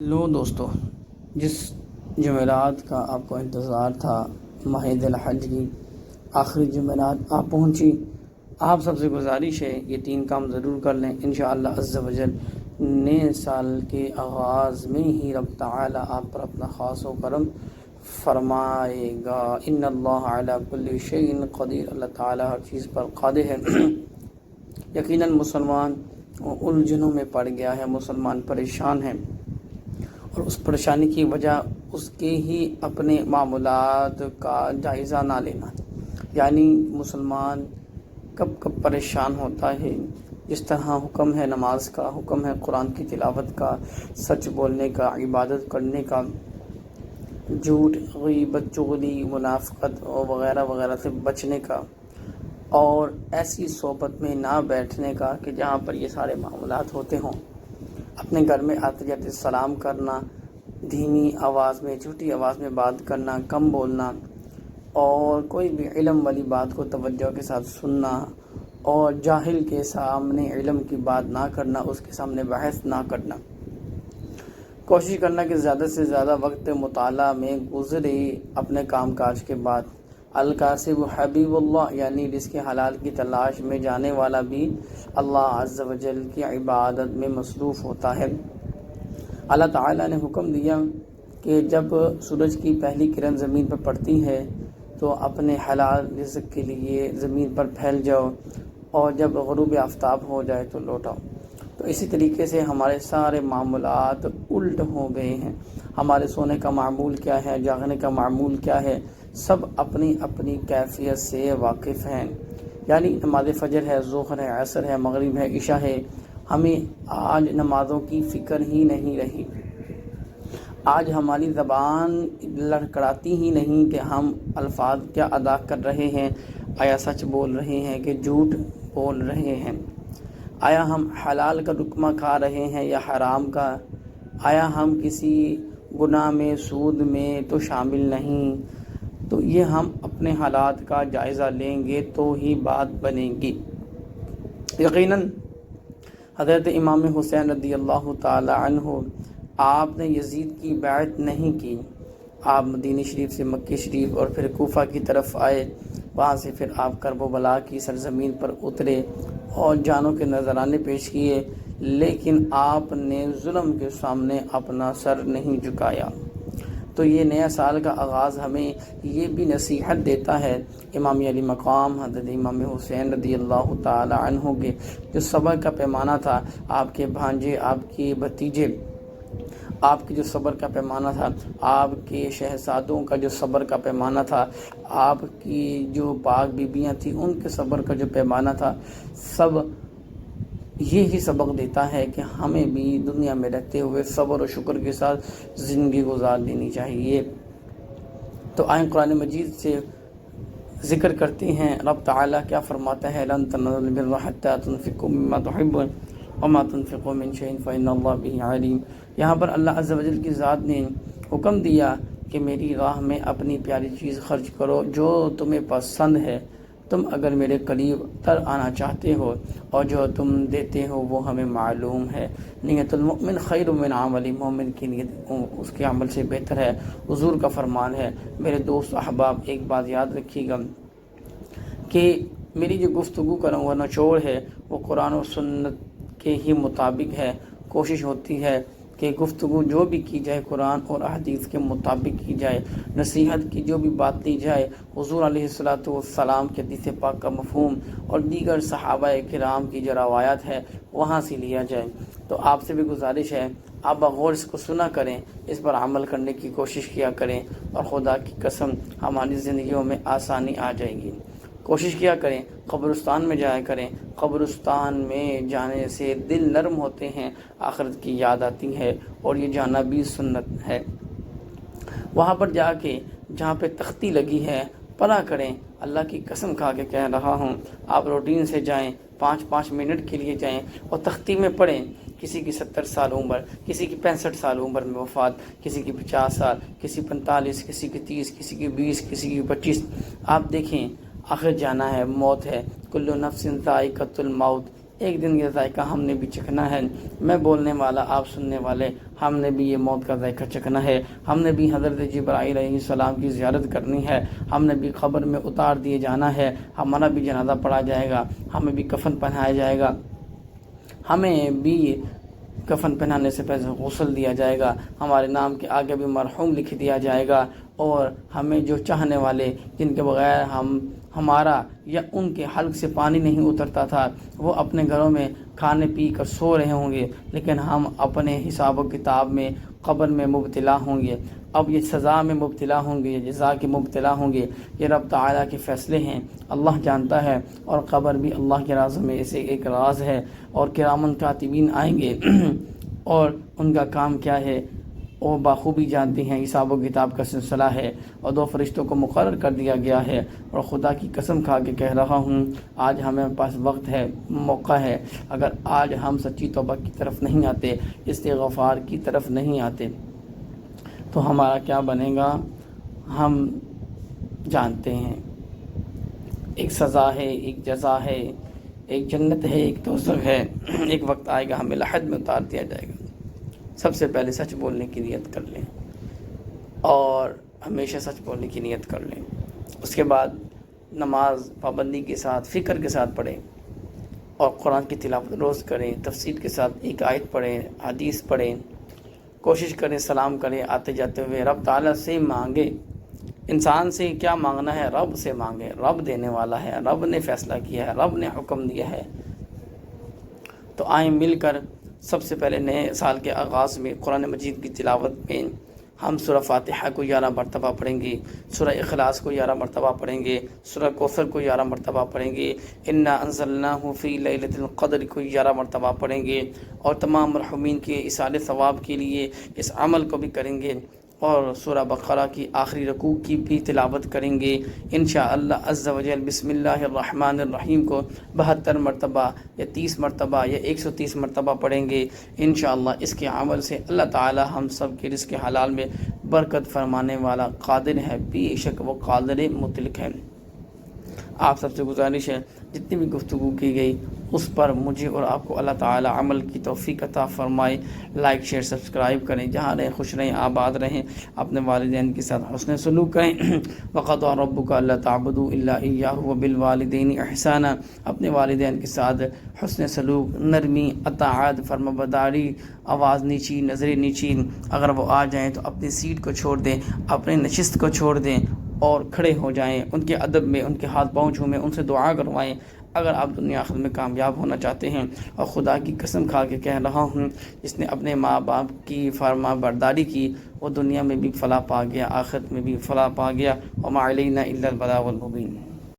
لو دوستو، جس جمعرات کا آپ کو انتظار تھا، ماہ ذی الحج کی آخری جمعرات آپ پہنچی۔ آپ سب سے گزارش ہے یہ 3 کام ضرور کر لیں، انشاءاللہ عز و جل نئے سال کے آغاز میں ہی رب تعالی آپ پر اپنا خاص و کرم فرمائے گا۔ ان اللہ علی کل شیء قدیر، اللہ تعالی ہر چیز پر قادر ہے۔ یقیناً مسلمان الجھنوں میں پڑ گیا ہے، مسلمان پریشان ہے، اور اس پریشانی کی وجہ اس کے ہی اپنے معمولات کا جائزہ نہ لینا، یعنی مسلمان کب کب پریشان ہوتا ہے۔ جس طرح حکم ہے نماز کا، حکم ہے قرآن کی تلاوت کا، سچ بولنے کا، عبادت کرنے کا، جھوٹ، غیبت، چغلی، منافقت اور وغیرہ وغیرہ سے بچنے کا، اور ایسی صحبت میں نہ بیٹھنے کا کہ جہاں پر یہ سارے معاملات ہوتے ہوں۔ اپنے گھر میں آتے جاتے سلام کرنا، دھیمی آواز میں، چھوٹی آواز میں بات کرنا، کم بولنا، اور کوئی بھی علم والی بات کو توجہ کے ساتھ سننا، اور جاہل کے سامنے علم کی بات نہ کرنا، اس کے سامنے بحث نہ کرنا۔ کوشش کرنا کہ زیادہ سے زیادہ وقت مطالعہ میں گزرے اپنے کام کاج کے بعد۔ الکاسب حبیب اللہ، یعنی جس کے حلال کی تلاش میں جانے والا بھی اللہ عز و جل کی عبادت میں مصروف ہوتا ہے۔ اللہ تعالیٰ نے حکم دیا کہ جب سورج کی پہلی کرن زمین پر پڑتی ہے تو اپنے حلال رزق کے لیے زمین پر پھیل جاؤ، اور جب غروب آفتاب ہو جائے تو لوٹ آؤ۔ تو اسی طریقے سے ہمارے سارے معمولات الٹ ہو گئے ہیں۔ ہمارے سونے کا معمول کیا ہے، جاگنے کا معمول کیا ہے، سب اپنی اپنی کیفیت سے واقف ہیں۔ یعنی نماز فجر ہے، ظہر ہے، عصر ہے، مغرب ہے، عشاء ہے، ہمیں آج نمازوں کی فکر ہی نہیں رہی۔ آج ہماری زبان لڑکڑاتی ہی نہیں کہ ہم الفاظ کیا ادا کر رہے ہیں، آیا سچ بول رہے ہیں کہ جھوٹ بول رہے ہیں، آیا ہم حلال کا لقمہ کھا رہے ہیں یا حرام کا، آیا ہم کسی گناہ میں، سود میں تو شامل نہیں۔ تو یہ ہم اپنے حالات کا جائزہ لیں گے تو ہی بات بنے گی۔ یقیناً حضرت امام حسین رضی اللہ تعالی عنہ، آپ نے یزید کی بیعت نہیں کی۔ آپ مدینہ شریف سے مکہ شریف اور پھر کوفہ کی طرف آئے، وہاں سے پھر آپ کربلا کی سرزمین پر اترے اور جانوں کے نذرانے پیش کیے، لیکن آپ نے ظلم کے سامنے اپنا سر نہیں جھکایا۔ تو یہ نیا سال کا آغاز ہمیں یہ بھی نصیحت دیتا ہے۔ امام علی مقام حضرت امام حسین رضی اللہ تعالی عنہ کے جو صبر کا پیمانہ تھا، آپ کے بھانجے، آپ کے بھتیجے، آپ کے جو صبر کا پیمانہ تھا، آپ کے شہزادوں کا جو صبر کا پیمانہ تھا، آپ کی جو پاک بیبیاں تھیں ان کے صبر کا جو پیمانہ تھا، سب یہی سبق دیتا ہے کہ ہمیں بھی دنیا میں رہتے ہوئے صبر و شکر کے ساتھ زندگی گزار لینی چاہیے۔ تو آئیں قرآن مجید سے ذکر کرتے ہیں رب تعالیٰ کیا فرماتا ہے۔ لن تنالوا البر حتى تنفقوا مما تحبون وما تنفقوا من شيء فإن الله به عليم۔ یہاں پر اللہ عز و جل کی ذات نے حکم دیا کہ میری راہ میں اپنی پیاری چیز خرچ کرو جو تمہیں پسند ہے، تم اگر میرے قریب تر آنا چاہتے ہو، اور جو تم دیتے ہو وہ ہمیں معلوم ہے۔ نیت المؤمن خیر من عمل، مومن کی نیت اس کے عمل سے بہتر ہے۔ حضور کا فرمان ہے۔ میرے دوست احباب، ایک بات یاد رکھیے گا کہ میری جو گفتگو کروں گا نچوڑ ہے وہ قرآن و سنت کے ہی مطابق ہے۔ کوشش ہوتی ہے کہ گفتگو جو بھی کی جائے قرآن اور احادیث کے مطابق کی جائے، نصیحت کی جو بھی بات دی جائے حضور علیہ الصلوۃ والسلام کے حدیث پاک کا مفہوم اور دیگر صحابہ کرام کی جو روایات ہے وہاں سے لیا جائے۔ تو آپ سے بھی گزارش ہے آپ بغور اس کو سنا کریں، اس پر عمل کرنے کی کوشش کیا کریں، اور خدا کی قسم ہماری زندگیوں میں آسانی آ جائے گی۔ کوشش کیا کریں قبرستان میں جایا کریں، قبرستان میں جانے سے دل نرم ہوتے ہیں، آخرت کی یاد آتی ہے، اور یہ جانا بھی سنت ہے۔ وہاں پر جا کے جہاں پہ تختی لگی ہے پڑھا کریں۔ اللہ کی قسم کھا کے کہہ رہا ہوں، آپ روٹین سے جائیں، 5 منٹ کے لیے جائیں اور تختی میں پڑھیں۔ کسی کی 70 سال عمر، کسی کی 65 سال عمر میں وفات، کسی کی 50 سال، کسی 45، کسی کی 30، کسی کی 20، کسی کی 25۔ آپ دیکھیں آخر جانا ہے، موت ہے۔ کل نفس ذائقۃ الموت، ایک دن یہ ذائقہ ہم نے بھی چکھنا ہے، میں بولنے والا، آپ سننے والے، ہم نے بھی یہ موت کا ذائقہ چکھنا ہے، ہم نے بھی حضرت جبرائیل علیہ السلام کی زیارت کرنی ہے، ہم نے بھی قبر میں اتار دیے جانا ہے، ہمارا بھی جنازہ پڑھا جائے گا، ہمیں بھی کفن پہنایا جائے گا، ہمیں بھی کفن پہنانے سے پہلے غسل دیا جائے گا، ہمارے نام کے آگے بھی مرحوم لکھ دیا جائے گا، اور ہمیں جو چاہنے والے جن کے بغیر ہمارا یا ان کے حلق سے پانی نہیں اترتا تھا، وہ اپنے گھروں میں کھانے پی کر سو رہے ہوں گے، لیکن ہم اپنے حساب و کتاب میں قبر میں مبتلا ہوں گے، اب یہ سزا میں مبتلا ہوں گے، یہ جزا کے مبتلا ہوں گے، یہ رب تعالیٰ کے فیصلے ہیں، اللہ جانتا ہے، اور قبر بھی اللہ کے رازوں میں اسے ایک راز ہے، اور کرامن کاتبین آئیں گے اور ان کا کام کیا ہے وہ بخوبی جانتے ہیں، حساب و کتاب کا سلسلہ ہے، اور 2 فرشتوں کو مقرر کر دیا گیا ہے، اور خدا کی قسم کھا کے کہہ رہا ہوں، آج ہمیں پاس وقت ہے، موقع ہے، اگر آج ہم سچی توبہ کی طرف نہیں آتے، استغفار کی طرف نہیں آتے، تو ہمارا کیا بنے گا ہم جانتے ہیں۔ ایک سزا ہے، ایک جزا ہے، ایک جنت ہے، ایک دوزخ ہے، ایک وقت آئے گا ہمیں لحد میں اتار دیا جائے گا۔ سب سے پہلے سچ بولنے کی نیت کر لیں، اور ہمیشہ سچ بولنے کی نیت کر لیں، اس کے بعد نماز پابندی کے ساتھ، فکر کے ساتھ پڑھیں، اور قرآن کی تلاوت روز کریں، تفصیل کے ساتھ ایک آیت پڑھیں، حدیث پڑھیں، کوشش کریں سلام کریں آتے جاتے ہوئے، رب تعالیٰ سے مانگے، انسان سے کیا مانگنا ہے، رب سے مانگے، رب دینے والا ہے، رب نے فیصلہ کیا ہے، رب نے حکم دیا ہے۔ تو آئیں مل کر سب سے پہلے نئے سال کے آغاز میں قرآن مجید کی تلاوت میں ہم سورہ فاتحہ کو 11 مرتبہ پڑھیں گے، سورہ اخلاص کو 11 مرتبہ پڑھیں گے، سورہ کوثر کو 11 مرتبہ پڑھیں گے، انا انزلناہ فی لیلۃ القدر کو 11 مرتبہ پڑھیں گے، اور تمام مرحومین کے ایصال ثواب کے لیے اس عمل کو بھی کریں گے، اور سورہ بقرہ کی آخری رکوع کی بھی تلاوت کریں گے انشاءاللہ عز و جل۔ بسم اللہ الرحمن الرحیم کو 72 مرتبہ یا 30 مرتبہ یا 130 مرتبہ پڑھیں گے انشاءاللہ۔ اس کے عمل سے اللہ تعالی ہم سب کے رزق حلال میں برکت فرمانے والا قادر ہے، بے شک وہ قادر مطلق ہے۔ آپ سب سے گزارش ہے جتنی بھی گفتگو کی گئی اس پر مجھے اور آپ کو اللہ تعالی عمل کی توفیق عطا فرمائے۔ لائک شیئر سبسکرائب کریں، جہاں رہیں خوش رہیں، آباد رہیں، اپنے والدین کے ساتھ حسن سلوک کریں۔ وَقَضَىٰ رَبُّكَ أَلَّا تَعْبُدُوا إِلَّا إِيَّاهُ وَبِالْوَالِدَيْنِ إِحْسَانًا، اپنے والدین کے ساتھ حسن سلوک، نرمی، اطاعت، فرمانبرداری، آواز نیچی، نظر نیچی، اگر وہ آ جائیں تو اپنی سیٹ کو چھوڑ دیں، اپنی نشست کو چھوڑ دیں اور کھڑے ہو جائیں، ان کے ادب میں، ان کے ہاتھ پاؤں چھوئیں، ان سے دعا کروائیں، اگر آپ دنیا آخرت میں کامیاب ہونا چاہتے ہیں۔ اور خدا کی قسم کھا کے کہہ رہا ہوں، جس نے اپنے ماں باپ کی فرما برداری کی وہ دنیا میں بھی فلاح پا گیا، آخرت میں بھی فلاح پا گیا۔ وما علینا الا البلاغ المبین۔